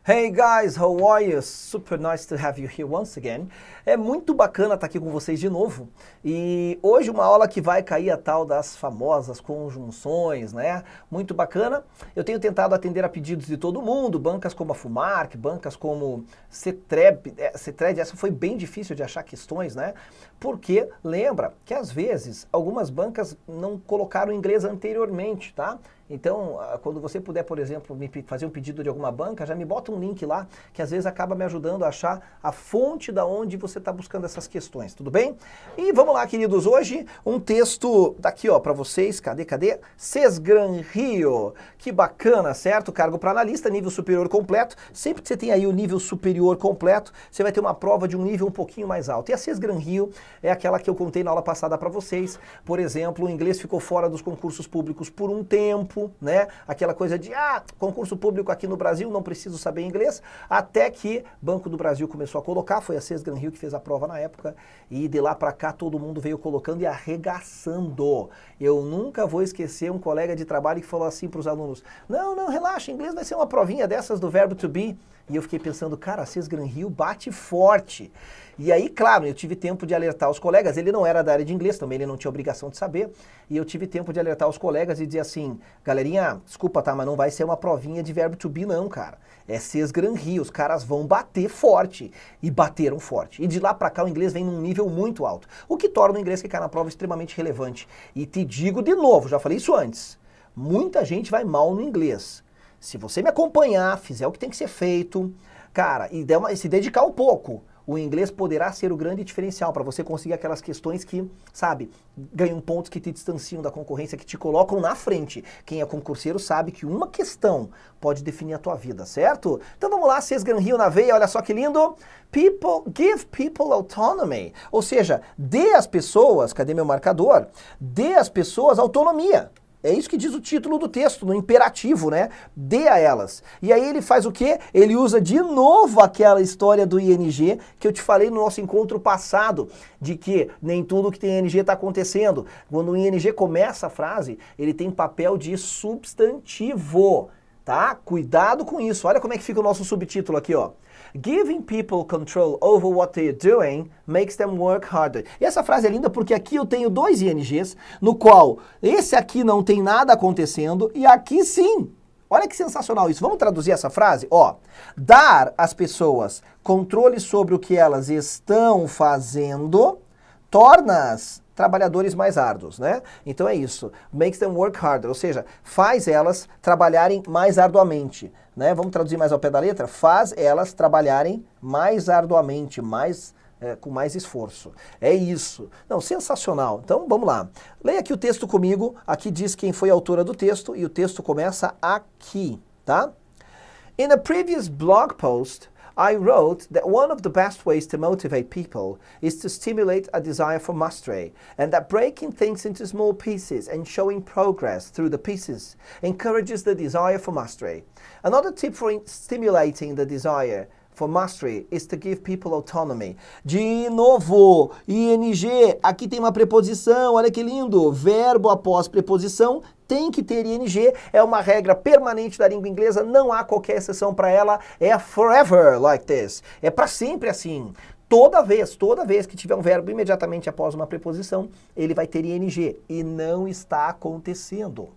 Hey guys, how are you? Super nice to have you here once again. É muito bacana estar aqui com vocês de novo. E hoje uma aula que vai cair a tal das famosas conjunções, né? Muito bacana. Eu tenho tentado atender a pedidos de todo mundo, bancas como a Fumark, bancas como Cetreb, essa foi bem difícil de achar questões, né? Porque lembra que às vezes algumas bancas não colocaram inglês anteriormente, tá? Então, quando você puder, por exemplo, me fazer um pedido de alguma banca, já me bota um link lá, que às vezes acaba me ajudando a achar a fonte da onde você está buscando essas questões, tudo bem? E vamos lá, queridos, hoje um texto daqui, ó, para vocês, cadê? Sesgran Rio, que bacana, certo? Cargo para analista, nível superior completo. Sempre que você tem aí o nível superior completo, você vai ter uma prova de um nível um pouquinho mais alto. E a Sesgran Rio é aquela que eu contei na aula passada para vocês. Por exemplo, o inglês ficou fora dos concursos públicos por um tempo, né? Aquela coisa de, concurso público aqui no Brasil, não preciso saber inglês, até que Banco do Brasil começou a colocar, foi a Sesgran Rio que fez a prova na época, e de lá pra cá todo mundo veio colocando e arregaçando. Eu nunca vou esquecer um colega de trabalho que falou assim pros alunos, não, relaxa, inglês vai ser uma provinha dessas do verbo to be. E eu fiquei pensando, cara, a Sesgran Rio bate forte. E aí, claro, eu tive tempo de alertar os colegas, ele não era da área de inglês, também ele não tinha obrigação de saber, e eu tive tempo de alertar os colegas e dizer assim, galerinha, desculpa, tá, mas não vai ser uma provinha de verbo to be não, cara. É Sesgran Rio, os caras vão bater forte. E bateram forte. E de lá pra cá o inglês vem num nível muito alto. O que torna o inglês que cai na prova extremamente relevante. E te digo de novo, já falei isso antes, muita gente vai mal no inglês. Se você me acompanhar, fizer o que tem que ser feito, cara, e se dedicar um pouco, o inglês poderá ser o grande diferencial para você conseguir aquelas questões que, sabe, ganham pontos que te distanciam da concorrência, que te colocam na frente. Quem é concurseiro sabe que uma questão pode definir a tua vida, certo? Então vamos lá, Sesgran Rio na veia, olha só que lindo. Give people autonomy. Ou seja, dê às pessoas, cadê meu marcador? Dê às pessoas autonomia. É isso que diz o título do texto, no imperativo, né? Dê a elas. E aí ele faz o quê? Ele usa de novo aquela história do ING que eu te falei no nosso encontro passado, de que nem tudo que tem ING está acontecendo. Quando o ING começa a frase, ele tem papel de substantivo, tá? Cuidado com isso. Olha como é que fica o nosso subtítulo aqui, ó. Giving people control over what they're doing makes them work harder. E essa frase é linda porque aqui eu tenho dois INGs, no qual esse aqui não tem nada acontecendo e aqui sim. Olha que sensacional isso. Vamos traduzir essa frase? Ó, dar às pessoas controle sobre o que elas estão fazendo torna-as trabalhadores mais árduos, né? Então é isso. Makes them work harder, ou seja, faz elas trabalharem mais arduamente, né? Vamos traduzir mais ao pé da letra? Faz elas trabalharem mais arduamente, com mais esforço. É isso. Não, sensacional. Então, vamos lá. Leia aqui o texto comigo. Aqui diz quem foi a autora do texto e o texto começa aqui, tá? In a previous blog post, I wrote that one of the best ways to motivate people is to stimulate a desire for mastery, and that breaking things into small pieces and showing progress through the pieces encourages the desire for mastery. Another tip for stimulating the desire for mastery is to give people autonomy. De novo, ING, aqui tem uma preposição, olha que lindo, verbo após preposição, tem que ter ING, é uma regra permanente da língua inglesa, não há qualquer exceção para ela, é forever like this, é para sempre assim. Toda vez que tiver um verbo imediatamente após uma preposição, ele vai ter ING, e não está acontecendo.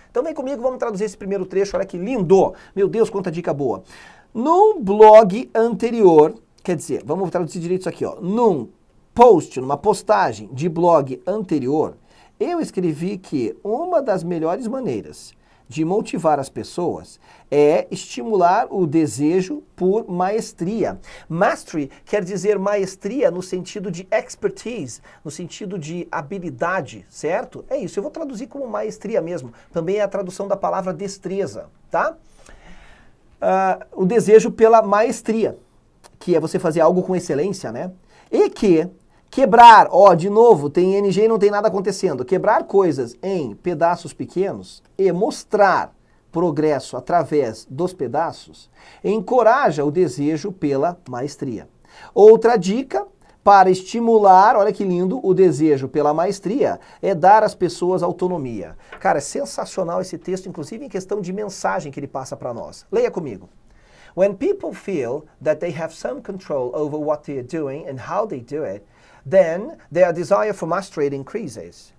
Então vem comigo, vamos traduzir esse primeiro trecho, olha que lindo, meu Deus, quanta dica boa. Num blog anterior, quer dizer, vamos traduzir direito isso aqui, ó. Num post, numa postagem de blog anterior, eu escrevi que uma das melhores maneiras de motivar as pessoas é estimular o desejo por maestria. Mastery quer dizer maestria no sentido de expertise, no sentido de habilidade, certo? É isso, eu vou traduzir como maestria mesmo. Também é a tradução da palavra destreza, tá? O desejo pela maestria, que é você fazer algo com excelência, né? E que quebrar, ó, de novo, tem ING e não tem nada acontecendo. Quebrar coisas em pedaços pequenos e mostrar progresso através dos pedaços encoraja o desejo pela maestria. Outra dica para estimular, olha que lindo, o desejo pela maestria é dar às pessoas autonomia. Cara, é sensacional esse texto, inclusive em questão de mensagem que ele passa para nós. Leia comigo. When people feel that they have some control over what they are doing and how they do it, then their desire for mastery increases.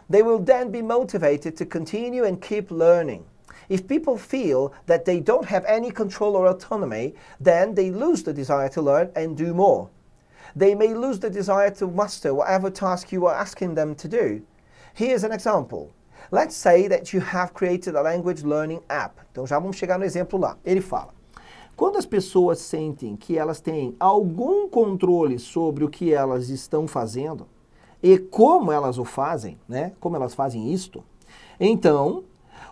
They will then be motivated to continue and keep learning. If people feel that they don't have any control or autonomy, then they lose the desire to learn and do more. They may lose the desire to master whatever task you are asking them to do. Here's an example. Let's say that you have created a language learning app. Então já vamos chegar no exemplo lá. Ele fala: quando as pessoas sentem que elas têm algum controle sobre o que elas estão fazendo e como elas o fazem, né? Como elas fazem isto, então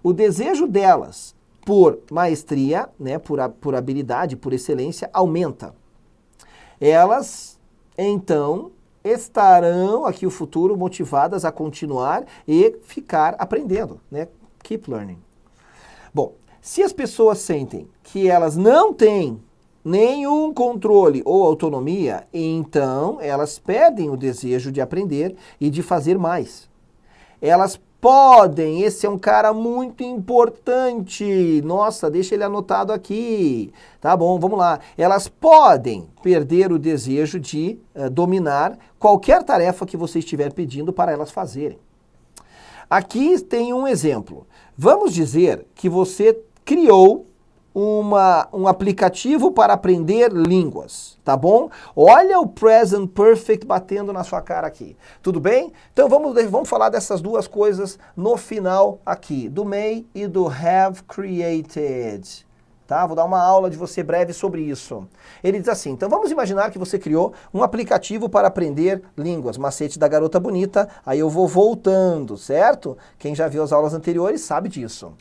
o desejo delas por maestria, né? Por habilidade, por excelência, aumenta. Elas, então, estarão aqui no futuro motivadas a continuar e ficar aprendendo, né? Keep learning. Bom, se as pessoas sentem que elas não têm nenhum controle ou autonomia, então elas perdem o desejo de aprender e de fazer mais. Elas podem, esse é um cara muito importante, nossa, deixa ele anotado aqui, tá bom, vamos lá. Elas podem perder o desejo de dominar qualquer tarefa que você estiver pedindo para elas fazerem. Aqui tem um exemplo. Vamos dizer que você criou um aplicativo para aprender línguas, tá bom? Olha o present perfect batendo na sua cara aqui. Tudo bem? Então vamos falar dessas duas coisas no final aqui, do may e do have created. Tá? Vou dar uma aula de você breve sobre isso. Ele diz assim, então vamos imaginar que você criou um aplicativo para aprender línguas, macete da garota bonita, aí eu vou voltando, certo? Quem já viu as aulas anteriores sabe disso.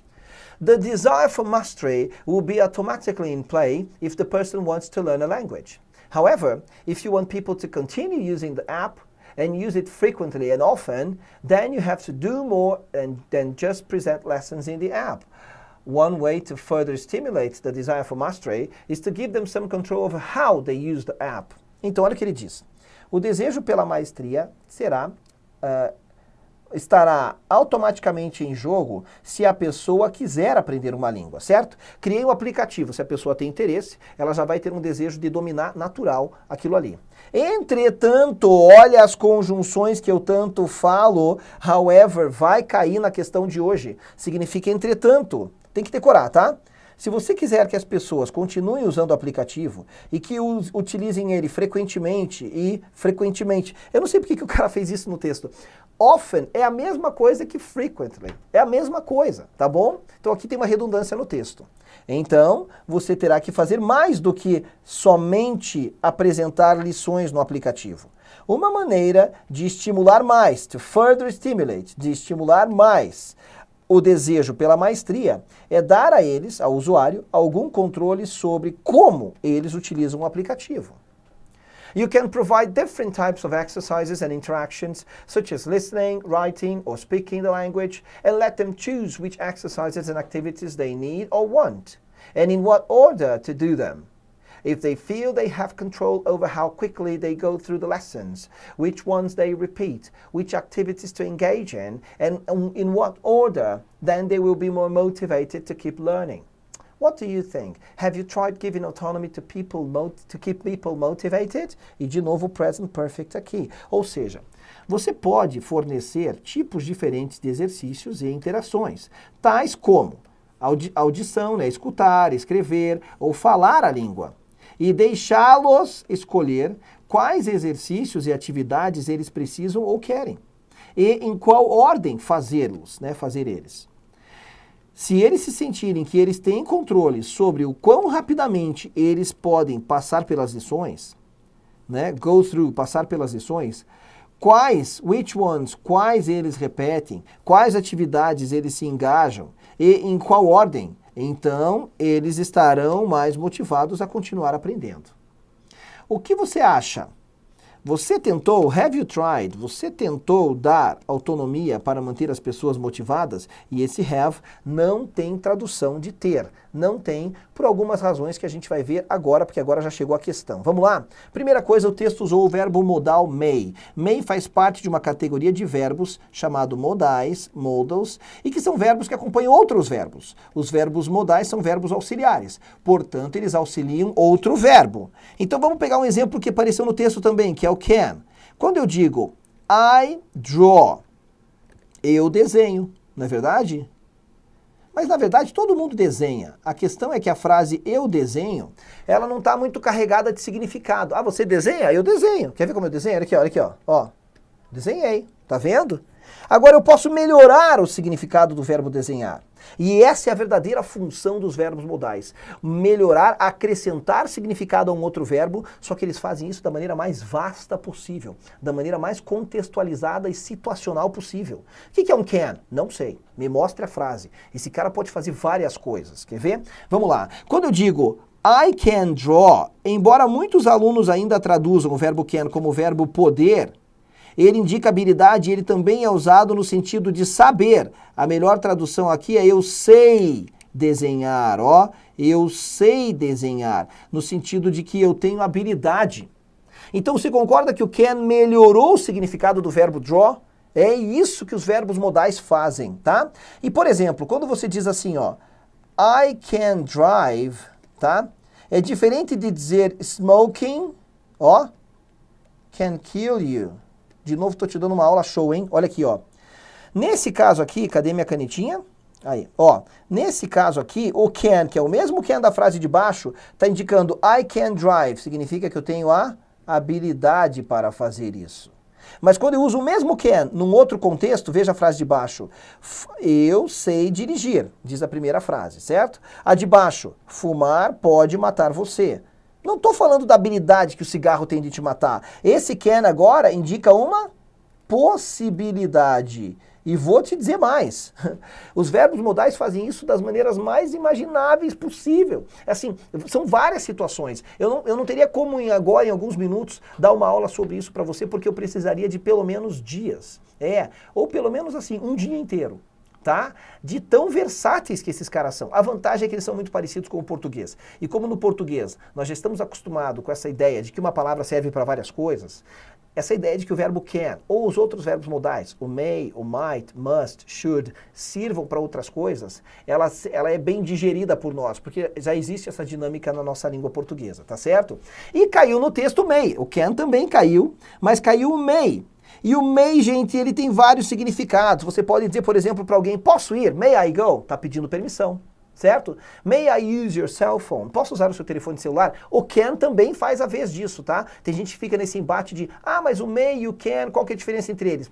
The desire for mastery will be automatically in play if the person wants to learn a language. However, if you want people to continue using the app and use it frequently and often, then you have to do more than just present lessons in the app. One way to further stimulate the desire for mastery is to give them some control over how they use the app. Então, olha o que ele diz. O desejo pela maestria estará automaticamente em jogo se a pessoa quiser aprender uma língua, certo? Criei um aplicativo, se a pessoa tem interesse, ela já vai ter um desejo de dominar natural aquilo ali. Entretanto, olha as conjunções que eu tanto falo, however, vai cair na questão de hoje. Significa entretanto. Tem que decorar, tá? Se você quiser que as pessoas continuem usando o aplicativo e que utilizem ele frequentemente, eu não sei porque que o cara fez isso no texto. Often é a mesma coisa que frequently. É a mesma coisa, tá bom? Então aqui tem uma redundância no texto. Então, você terá que fazer mais do que somente apresentar lições no aplicativo. Uma maneira de estimular mais, to further stimulate, de estimular mais o desejo pela maestria, é dar a eles, ao usuário, algum controle sobre como eles utilizam o aplicativo. You can provide different types of exercises and interactions, such as listening, writing, or speaking the language, and let them choose which exercises and activities they need or want, and in what order to do them. If they feel they have control over how quickly they go through the lessons, which ones they repeat, which activities to engage in, and in what order, then they will be more motivated to keep learning. What do you think? Have you tried giving autonomy to people to keep people motivated? E de novo, present perfect aqui. Ou seja, você pode fornecer tipos diferentes de exercícios e interações, tais como audição, né, escutar, escrever ou falar a língua, e deixá-los escolher quais exercícios e atividades eles precisam ou querem, e em qual ordem fazê-los, né, fazer eles. Se eles se sentirem que eles têm controle sobre o quão rapidamente eles podem passar pelas lições, né, go through, passar pelas lições, which ones, quais eles repetem, quais atividades eles se engajam e em qual ordem, então eles estarão mais motivados a continuar aprendendo. O que você acha? Você tentou, have you tried? Você tentou dar autonomia para manter as pessoas motivadas? E esse have não tem tradução de ter. Não tem, por algumas razões que a gente vai ver agora, porque agora já chegou a questão. Vamos lá? Primeira coisa, o texto usou o verbo modal may. May faz parte de uma categoria de verbos chamado modais, modals, e que são verbos que acompanham outros verbos. Os verbos modais são verbos auxiliares, portanto, eles auxiliam outro verbo. Então vamos pegar um exemplo que apareceu no texto também, que é o can. Quando eu digo I draw, eu desenho, não é verdade? Mas, na verdade, todo mundo desenha. A questão é que a frase eu desenho, ela não está muito carregada de significado. Ah, você desenha? Eu desenho. Quer ver como eu desenho? Olha aqui, ó. Ó, desenhei. Tá vendo? Agora, eu posso melhorar o significado do verbo desenhar. E essa é a verdadeira função dos verbos modais. Melhorar, acrescentar significado a um outro verbo, só que eles fazem isso da maneira mais vasta possível, da maneira mais contextualizada e situacional possível. O que é um can? Não sei. Me mostre a frase. Esse cara pode fazer várias coisas. Quer ver? Vamos lá. Quando eu digo I can draw, embora muitos alunos ainda traduzam o verbo can como verbo poder, ele indica habilidade e ele também é usado no sentido de saber. A melhor tradução aqui é eu sei desenhar, ó. Eu sei desenhar, no sentido de que eu tenho habilidade. Então você concorda que o can melhorou o significado do verbo draw? É isso que os verbos modais fazem, tá? E por exemplo, quando você diz assim, ó, I can drive, tá? É diferente de dizer smoking, ó, can kill you. De novo, estou te dando uma aula show, hein? Olha aqui, ó. Nesse caso aqui, cadê minha canetinha? Aí, ó. Nesse caso aqui, o can, que é o mesmo can da frase de baixo, está indicando I can drive. Significa que eu tenho a habilidade para fazer isso. Mas quando eu uso o mesmo can num outro contexto, veja a frase de baixo. Eu sei dirigir, diz a primeira frase, certo? A de baixo, fumar pode matar você. Não estou falando da habilidade que o cigarro tem de te matar. Esse can agora indica uma possibilidade. E vou te dizer mais. Os verbos modais fazem isso das maneiras mais imagináveis possível. Assim, são várias situações. Eu não teria como agora, em alguns minutos, dar uma aula sobre isso para você, porque eu precisaria de pelo menos dias. Ou pelo menos assim, um dia inteiro. Tá? De tão versáteis que esses caras são. A vantagem é que eles são muito parecidos com o português. E como no português nós já estamos acostumados com essa ideia de que uma palavra serve para várias coisas, essa ideia de que o verbo can, ou os outros verbos modais, o may, o might, must, should, sirvam para outras coisas, ela é bem digerida por nós, porque já existe essa dinâmica na nossa língua portuguesa, tá certo? E caiu no texto may. O can também caiu, mas caiu o may. E o may, gente, ele tem vários significados. Você pode dizer, por exemplo, para alguém, posso ir? May I go? Tá pedindo permissão, certo? May I use your cell phone? Posso usar o seu telefone celular? O can também faz a vez disso, tá? Tem gente que fica nesse embate de, mas o may e o can, qual que é a diferença entre eles?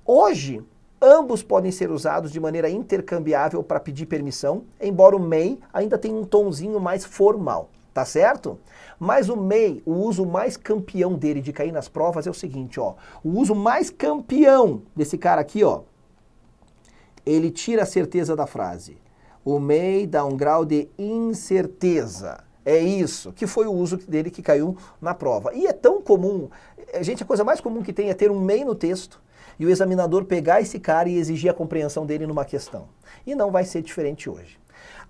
Hoje, ambos podem ser usados de maneira intercambiável para pedir permissão, embora o may ainda tenha um tomzinho mais formal. Tá certo? Mas o may, o uso mais campeão dele de cair nas provas é o seguinte, ó. O uso mais campeão desse cara aqui, ó, ele tira a certeza da frase. O may dá um grau de incerteza. É isso, que foi o uso dele que caiu na prova. E é tão comum, gente, a coisa mais comum que tem é ter um may no texto e o examinador pegar esse cara e exigir a compreensão dele numa questão. E não vai ser diferente hoje.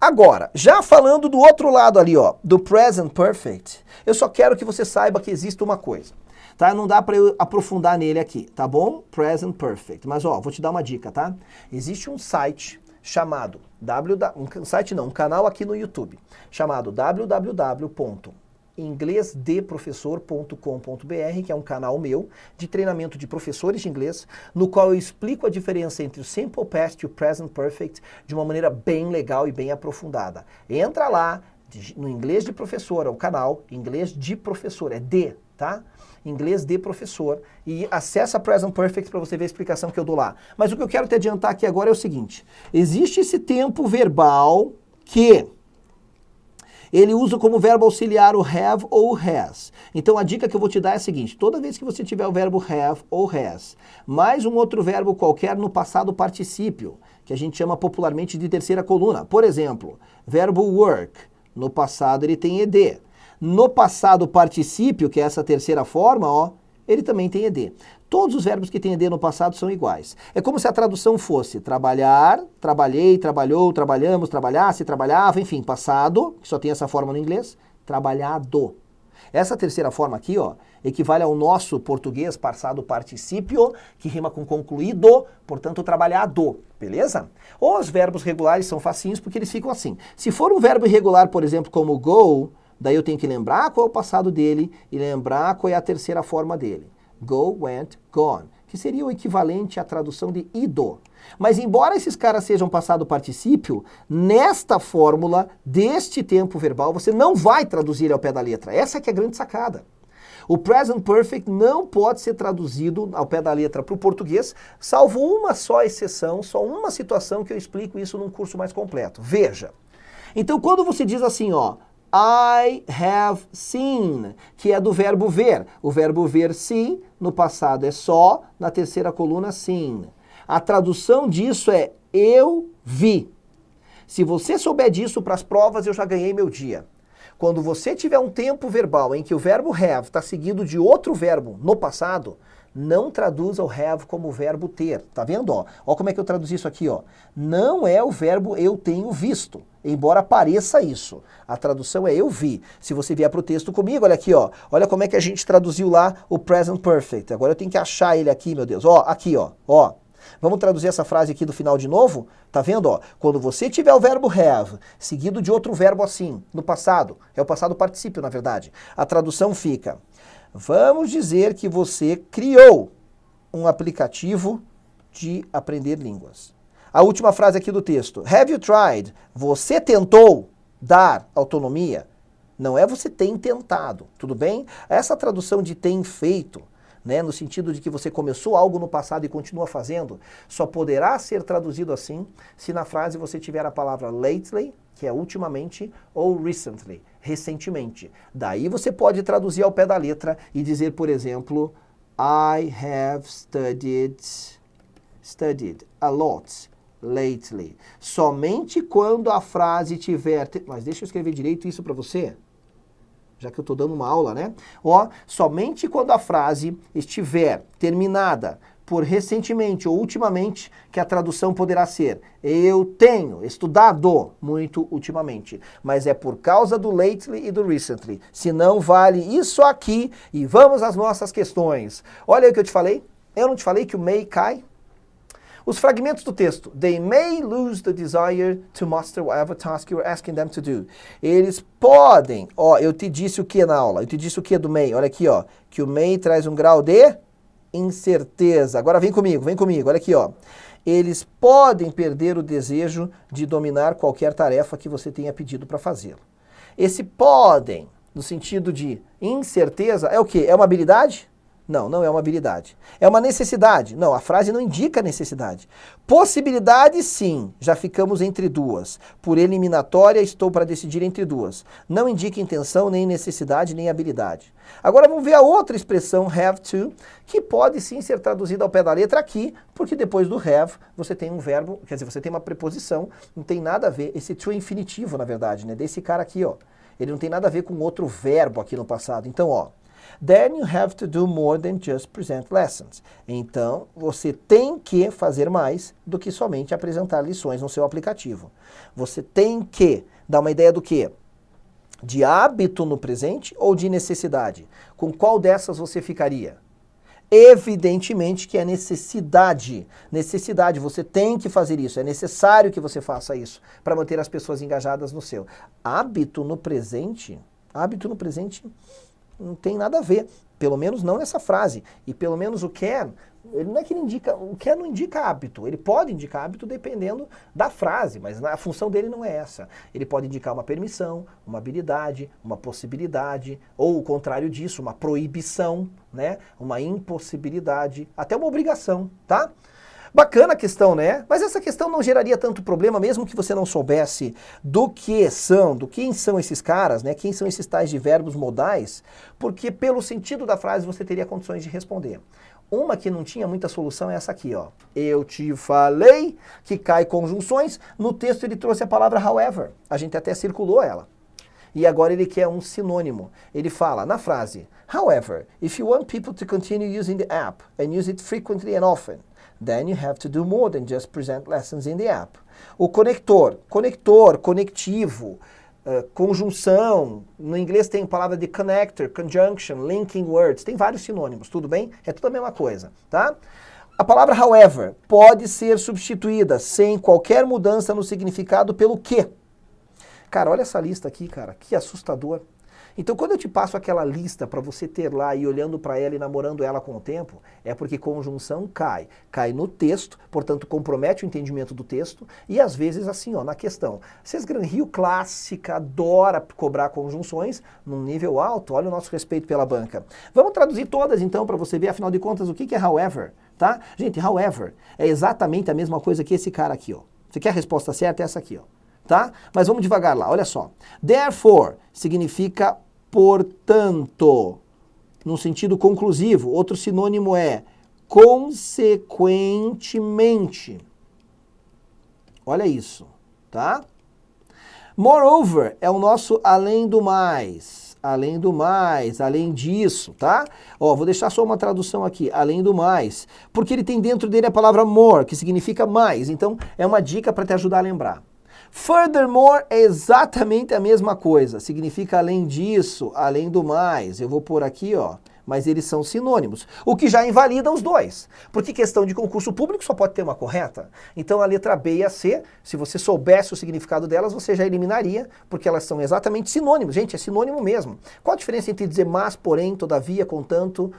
Agora, já falando do outro lado ali, ó, do present perfect, eu só quero que você saiba que existe uma coisa, tá? Não dá para eu aprofundar nele aqui, tá bom? Present perfect. Mas, ó, vou te dar uma dica, tá? Existe um site chamado um canal aqui no YouTube, chamado www.inglesdeprofessor.com.br, que é um canal meu de treinamento de professores de inglês, no qual eu explico a diferença entre o Simple Past e o Present Perfect de uma maneira bem legal e bem aprofundada. Entra lá, no Inglês de Professor, é o canal Inglês de Professor, é D, tá? Inglês de Professor, e acessa Present Perfect para você ver a explicação que eu dou lá. Mas o que eu quero te adiantar aqui agora é o seguinte, existe esse tempo verbal que ele usa como verbo auxiliar o have ou has. Então a dica que eu vou te dar é a seguinte, toda vez que você tiver o verbo have ou has, mais um outro verbo qualquer no passado particípio, que a gente chama popularmente de terceira coluna. Por exemplo, verbo work, no passado ele tem ed. No passado particípio, que é essa terceira forma, ó, ele também tem ed. Todos os verbos que têm ED no passado são iguais. É como se a tradução fosse trabalhar, trabalhei, trabalhou, trabalhamos, trabalhasse, trabalhava, enfim, passado, que só tem essa forma no inglês, trabalhado. Essa terceira forma aqui, ó, equivale ao nosso português passado particípio, que rima com concluído, portanto, trabalhado, beleza? Os verbos regulares são facinhos porque eles ficam assim. Se for um verbo irregular, por exemplo, como go, daí eu tenho que lembrar qual é o passado dele e lembrar qual é a terceira forma dele. Go, went, gone, que seria o equivalente à tradução de ido. Mas embora esses caras sejam passado particípio, nesta fórmula deste tempo verbal você não vai traduzir ele ao pé da letra. Essa que é a grande sacada. O present perfect não pode ser traduzido ao pé da letra para o português, salvo uma só exceção, só uma situação que eu explico isso num curso mais completo. Veja. Então quando você diz assim, ó, I have seen, que é do verbo ver. O verbo ver see, no passado é só, na terceira coluna seen. A tradução disso é eu vi. Se você souber disso para as provas, eu já ganhei meu dia. Quando você tiver um tempo verbal em que o verbo have está seguido de outro verbo no passado, não traduza o have como o verbo ter. Tá vendo? Ó como é que eu traduzi isso aqui, ó. Não é o verbo eu tenho visto, embora pareça isso. A tradução é eu vi. Se você vier para o texto comigo, olha aqui, ó. Olha como é que a gente traduziu lá o present perfect. Agora eu tenho que achar ele aqui, meu Deus. Ó, aqui, ó. Vamos traduzir essa frase aqui do final de novo? Tá vendo, ó? Quando você tiver o verbo have seguido de outro verbo assim, no passado, é o passado particípio, na verdade, a tradução fica: vamos dizer que você criou um aplicativo de aprender línguas. A última frase aqui do texto: have you tried? Você tentou dar autonomia? Não é você tem tentado, tudo bem? Essa tradução de tem feito, né, no sentido de que você começou algo no passado e continua fazendo, só poderá ser traduzido assim se na frase você tiver a palavra lately, que é ultimamente, ou recently, recentemente. Daí você pode traduzir ao pé da letra e dizer, por exemplo, I have studied a lot lately. Somente quando a frase tiver... Mas deixa eu escrever direito isso para você, já que eu estou dando uma aula, né? Ó, somente quando a frase estiver terminada por recentemente ou ultimamente, que a tradução poderá ser eu tenho estudado muito ultimamente. Mas é por causa do lately e do recently. Se não vale isso aqui e vamos às nossas questões. Olha aí o que eu te falei. Eu não te falei que o may cai? Os fragmentos do texto. They may lose the desire to master whatever task you're asking them to do. Eles podem... Ó, eu te disse o que na aula? Eu te disse o que do may? Olha aqui, ó. Que o may traz um grau de incerteza. Agora vem comigo. Olha aqui, ó. Eles podem perder o desejo de dominar qualquer tarefa que você tenha pedido para fazê-lo. Esse podem, no sentido de incerteza, é o quê? É uma habilidade? Não, não é uma habilidade. É uma necessidade? Não, a frase não indica necessidade. Possibilidade, sim. Já ficamos entre duas. Por eliminatória, estou para decidir entre duas. Não indica intenção, nem necessidade, nem habilidade. Agora vamos ver a outra expressão, have to, que pode sim ser traduzida ao pé da letra aqui, porque depois do have você tem um verbo, quer dizer, você tem uma preposição, não tem nada a ver, esse to é infinitivo, na verdade, né, desse cara aqui, ó. Ele não tem nada a ver com outro verbo aqui no passado. Então, ó. Then you have to do more than just present lessons. Então, você tem que fazer mais do que somente apresentar lições no seu aplicativo. Você tem que dar uma ideia do quê? De hábito no presente ou de necessidade? Com qual dessas você ficaria? Evidentemente que é necessidade. Necessidade, você tem que fazer isso. É necessário que você faça isso para manter as pessoas engajadas no seu. Hábito no presente não tem nada a ver, pelo menos não nessa frase. E pelo menos o can, ele não é que ele indica, o can não indica hábito. Ele pode indicar hábito dependendo da frase, mas a função dele não é essa. Ele pode indicar uma permissão, uma habilidade, uma possibilidade, ou o contrário disso, uma proibição, né? Uma impossibilidade, até uma obrigação, tá? Bacana a questão, né? Mas essa questão não geraria tanto problema, mesmo que você não soubesse quem são esses caras, né? Quem são esses tais de verbos modais, porque pelo sentido da frase você teria condições de responder. Uma que não tinha muita solução é essa aqui, ó. Eu te falei que cai conjunções. No texto ele trouxe a palavra however. A gente até circulou ela. E agora ele quer um sinônimo. Ele fala na frase, however, if you want people to continue using the app and use it frequently and often, then you have to do more than just present lessons in the app. O conector, conectivo, conjunção, no inglês tem a palavra de connector, conjunction, linking words, tem vários sinônimos, tudo bem? É tudo a mesma coisa, tá? A palavra however pode ser substituída sem qualquer mudança no significado pelo que. Cara, olha essa lista aqui, cara, que assustador. Então, quando eu te passo aquela lista para você ter lá e olhando para ela e namorando ela com o tempo, é porque conjunção cai no texto, portanto compromete o entendimento do texto e às vezes assim, ó, na questão. Sesgran Rio clássica, adora cobrar conjunções num nível alto, olha o nosso respeito pela banca. Vamos traduzir todas então para você ver, afinal de contas, o que é however, tá? Gente, however é exatamente a mesma coisa que esse cara aqui, ó. Você quer a resposta certa? É essa aqui, ó. Tá? Mas vamos devagar lá, olha só. Therefore significa portanto, no sentido conclusivo. Outro sinônimo é consequentemente. Olha isso, tá? Moreover é o nosso além do mais, além disso, tá? Ó, vou deixar só uma tradução aqui, além do mais, porque ele tem dentro dele a palavra more, que significa mais. Então, é uma dica para te ajudar a lembrar. Furthermore é exatamente a mesma coisa, significa além disso, além do mais. Eu vou pôr aqui, ó, mas eles são sinônimos, o que já invalida os dois, porque questão de concurso público só pode ter uma correta. Então a letra B e a C, se você soubesse o significado delas, você já eliminaria, porque elas são exatamente sinônimos. Gente, é sinônimo mesmo. Qual a diferença entre dizer mas, porém, todavia, contanto,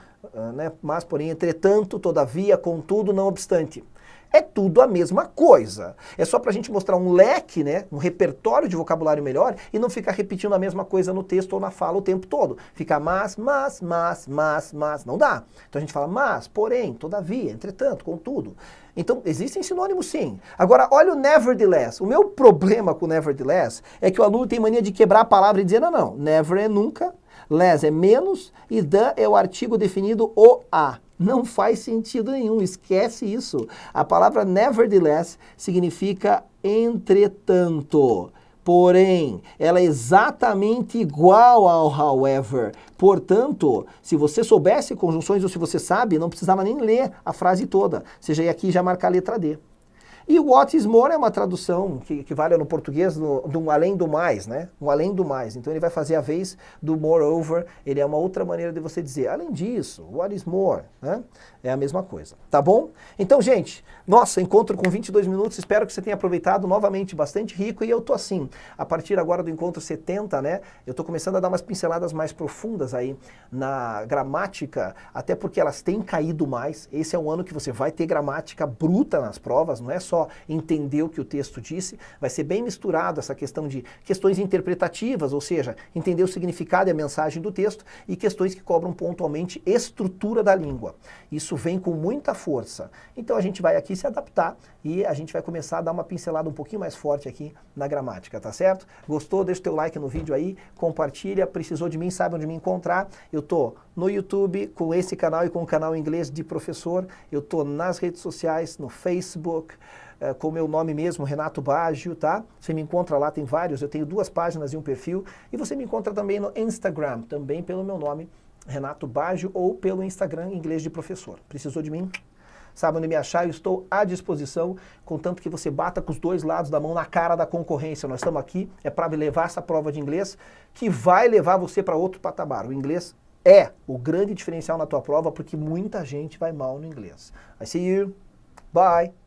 né? Mas, porém, entretanto, todavia, contudo, não obstante? É tudo a mesma coisa. É só pra gente mostrar um leque, né, um repertório de vocabulário melhor e não ficar repetindo a mesma coisa no texto ou na fala o tempo todo. Ficar mas, não dá. Então a gente fala mas, porém, todavia, entretanto, contudo. Então existem sinônimos sim. Agora olha o nevertheless. O meu problema com o nevertheless é que o aluno tem mania de quebrar a palavra e dizer não, never é nunca, less é menos e the é o artigo definido o a. Não faz sentido nenhum, esquece isso. A palavra nevertheless significa entretanto. Porém, ela é exatamente igual ao however. Portanto, se você soubesse conjunções ou se você sabe, não precisava nem ler a frase toda. Você já ia aqui já marcar a letra D. E o what is more é uma tradução que vale no português de um além do mais, né? Um além do mais. Então ele vai fazer a vez do moreover, ele é uma outra maneira de você dizer, além disso, what is more, né? É a mesma coisa, tá bom? Então, gente, nossa, encontro com 22 minutos, espero que você tenha aproveitado novamente, bastante rico, e eu tô assim, a partir agora do encontro 70, né? Eu tô começando a dar umas pinceladas mais profundas aí na gramática, até porque elas têm caído mais. Esse é um ano que você vai ter gramática bruta nas provas, não é só entender o que o texto disse, vai ser bem misturado essa questão de questões interpretativas, ou seja, entender o significado e a mensagem do texto, e questões que cobram pontualmente estrutura da língua. Isso vem com muita força. Então a gente vai aqui se adaptar e a gente vai começar a dar uma pincelada um pouquinho mais forte aqui na gramática, tá certo? Gostou? Deixa o teu like no vídeo aí, compartilha, precisou de mim, sabe onde me encontrar. Eu tô no YouTube com esse canal e com o canal Inglês de Professor, eu tô nas redes sociais, no Facebook, com o meu nome mesmo, Renato Baggio, tá? Você me encontra lá, tem vários, eu tenho 2 páginas e um perfil, e você me encontra também no Instagram, também pelo meu nome, Renato Baggio, ou pelo Instagram Inglês de Professor. Precisou de mim? Sabe onde me achar? Eu estou à disposição, contanto que você bata com os 2 lados da mão na cara da concorrência. Nós estamos aqui, é para levar essa prova de inglês, que vai levar você para outro patamar. O inglês é o grande diferencial na tua prova, porque muita gente vai mal no inglês. I see you. Bye.